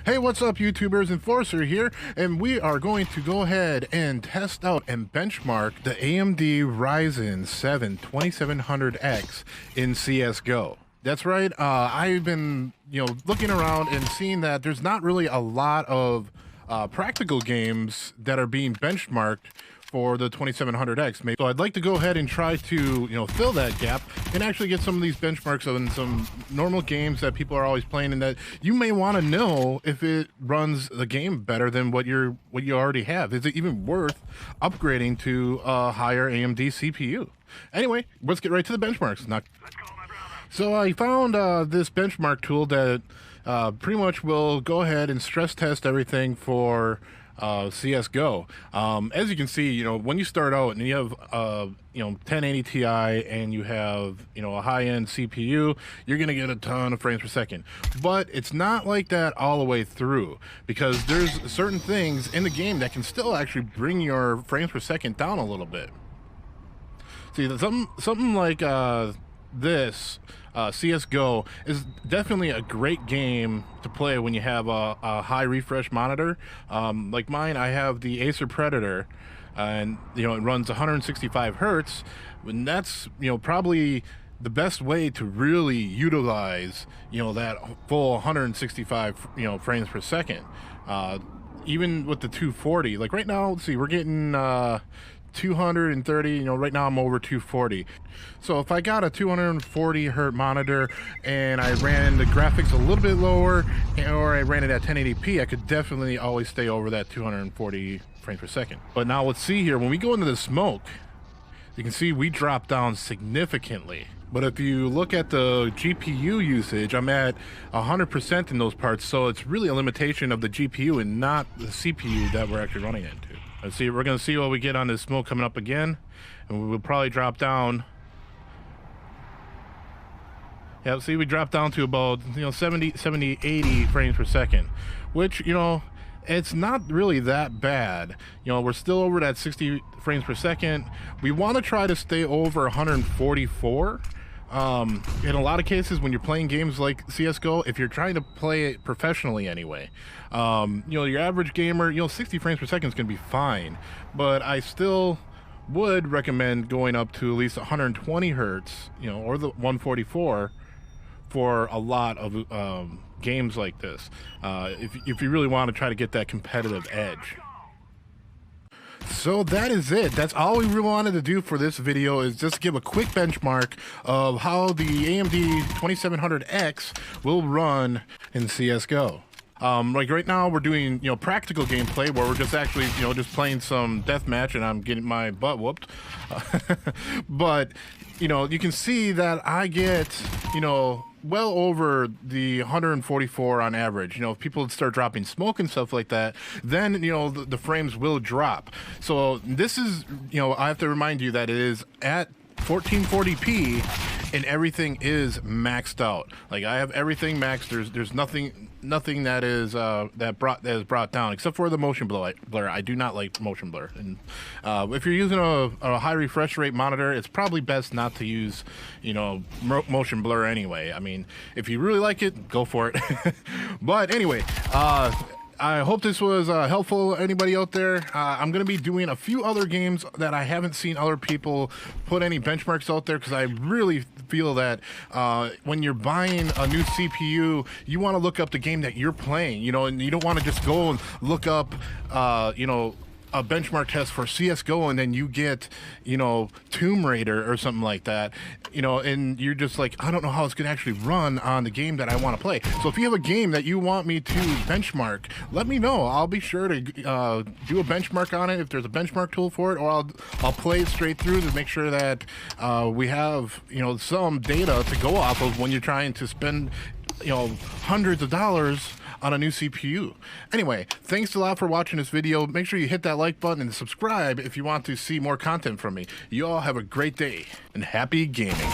Hey, what's up, YouTubers? Enforcer here, and we are going to go ahead and test out and benchmark the AMD Ryzen 7 2700X in CSGO. That's right. I've been, looking around and seeing that there's not really a lot of practical games that are being benchmarked for the 2700X. So I'd like to go ahead and try to, fill that gap and actually get some of these benchmarks on some normal games that people are always playing and that you may want to know if it runs the game better than what you already have. Is it even worth upgrading to a higher AMD CPU? Anyway, let's get right to the benchmarks. So I found this benchmark tool that pretty much will go ahead and stress test everything for CSGO. As you can see, when you start out and you have 1080 Ti and you have a high-end CPU, you're gonna get a ton of frames per second. But it's not like that all the way through, because there's certain things in the game that can still actually bring your frames per second down a little bit. See, something like this CSGO is definitely a great game to play when you have a high refresh monitor. Like mine, I have the Acer Predator, and it runs 165 hertz, and that's probably the best way to really utilize that full 165 frames per second. Even with the 240, like right now, let's see, we're getting 230, right now I'm over 240. So if I got a 240 hertz monitor and I ran the graphics a little bit lower, or I ran it at 1080p, I could definitely always stay over that 240 frames per second. But now let's see here, when we go into the smoke, you can see we drop down significantly. But if you look at the GPU usage, I'm at 100% in those parts, so it's really a limitation of the GPU and not the CPU that we're actually running into. Let's see, we're going to see what we get on this smoke coming up again, and we will probably drop down. Yeah, see, we dropped down to about 70, 80 frames per second, which it's not really that bad. We're still over that 60 frames per second. We want to try to stay over 144. In a lot of cases, when you're playing games like CSGO, if you're trying to play it professionally anyway, your average gamer, 60 frames per second is going to be fine. But I still would recommend going up to at least 120 hertz, or the 144 for a lot of games like this, if you really want to try to get that competitive edge. So that is it. That's all we really wanted to do for this video, is just give a quick benchmark of how the AMD 2700X will run in CSGO. Like right now we're doing, practical gameplay where we're just actually, just playing some deathmatch and I'm getting my butt whooped. But, you can see that I get, well over the 144 on average. If people start dropping smoke and stuff like that, then, the frames will drop. So this is, I have to remind you that it is at 1440p and everything is maxed out. Like I have everything maxed. There's nothing that is that is brought down except for the motion blur. I do not like motion blur, and if you're using a high refresh rate monitor, it's probably best not to use motion blur anyway. I mean, if you really like it, go for it. But anyway, I hope this was helpful. Anybody out there? I'm going to be doing a few other games that I haven't seen other people put any benchmarks out there, because I really feel that when you're buying a new CPU, you want to look up the game that you're playing, and you don't want to just go and look up, a benchmark test for CSGO and then you get, Tomb Raider or something like that, and you're just like, I don't know how it's going to actually run on the game that I want to play. So if you have a game that you want me to benchmark, let me know. I'll be sure to do a benchmark on it if there's a benchmark tool for it, or I'll play it straight through to make sure that we have, some data to go off of when you're trying to spend, hundreds of dollars on a new CPU. Anyway, thanks a lot for watching this video. Make sure you hit that like button and subscribe if you want to see more content from me. You all have a great day and happy gaming.